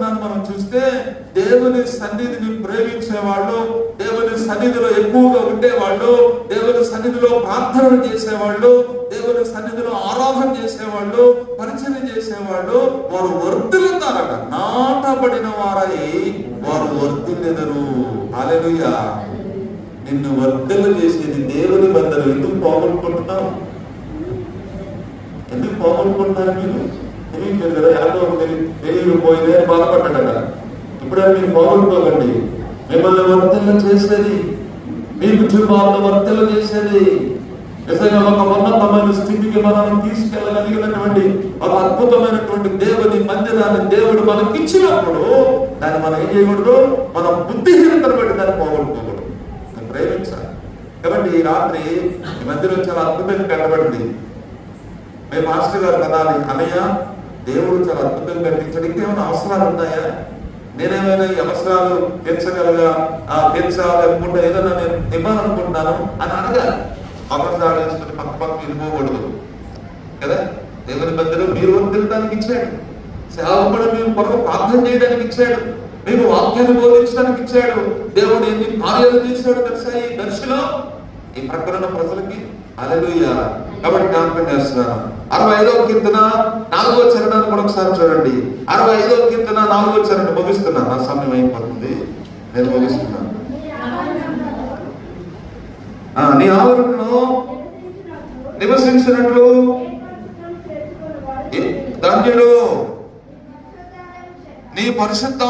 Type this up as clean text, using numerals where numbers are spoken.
మనం చూస్తే దేవుని సన్నిధిని ప్రేమించేవాళ్ళు, దేవుని సన్నిధిలో ఎక్కువగా ఉండేవాళ్ళు, దేవుని సన్నిధిలో ప్రార్థన చేసేవాళ్ళు, దేవుని సన్నిధిలో ఆరాధన చేసేవాళ్ళు, పరిచయం చేసేవాళ్ళు వారు వర్ధిల్లుతారట. నాటబడిన వారై వారు వర్ధిల్లెదరు. హల్లెలూయా. నిన్ను వర్ధిల్ల చేసేది దేవుని బంధనం. ఎందుకు పోగొట్టుకుంటున్నావు? ఎందుకు పోగొట్టుకుంటున్నారు మీరు? తెలియట్లేదు కదా. ఎవరో తెలియదు పోయిందే బాధపడ్డాడట. ఇప్పుడే మీరు పోగొట్టుకోకండి. మిమ్మల్ని వర్ధిల్ల చేసేది, మీ కుటుంబాలను వర్ధిల్ల చేసేది, నిజంగా ఒక ఉన్నతమైన స్థితికి మనం తీసుకెళ్ళగలిగినటువంటి ఒక అద్భుతమైనటువంటి దేవుని మందిరాన్ని దేవుడు మనకి ఇచ్చినప్పుడు దాన్ని మనం ఏం చేయకూడదు? మనం బుద్ధిహీనతను బట్టి దాన్ని పోగొట్టుకోకూడదు, ప్రేమించాలి. కాబట్టి ఈ రాత్రి ఈ మందిరం చాలా అద్భుతంగా కట్టబడింది. మేము మాస్టర్ గారు కదాలి, అన్నయ్య దేవుడు చాలా అద్భుతంగా కట్టించాడు, ఇంకేమైనా అవసరాలు ఉన్నాయా, నేనేమైనా ఈ అవసరాలు తీర్చాలనుకుంటా, ఏదైనా నేను ఇవ్వాలనుకుంటున్నాను అని అడగాలి. అవసరాలు వేసుకుని పక్క వెళ్ళిపోకూడదు కదా. దేవుని మందిరం మీరు వర్ధిల్లడానికి ఇచ్చాడు, సేవకుడు మేము కొరకు ప్రార్థన చేయడానికి ఇచ్చాడు, మేము వాక్యాన్ని బోధించడానికి ఇచ్చాడు. దేవుడు ఎన్ని కార్యాలు చేశాడు తెలుసా ఈ దర్శలో, ఈ ప్రకరణ ప్రజలకి. హల్లెలూయా. కాబట్టి జ్ఞాపకం చేస్తున్నాను. 65వ కీర్తన 4వ చరణాన్ని కూడా ఒకసారి చూడండి. 65వ కీర్తన 4వ చరణం ముగిస్తున్నాను, నా సమయం అయిపోతుంది, నేను ముగిస్తున్నాను. నీ ఆవరణలో నివసించినట్లు ధన్యుడు, నీ పరిశుద్ధ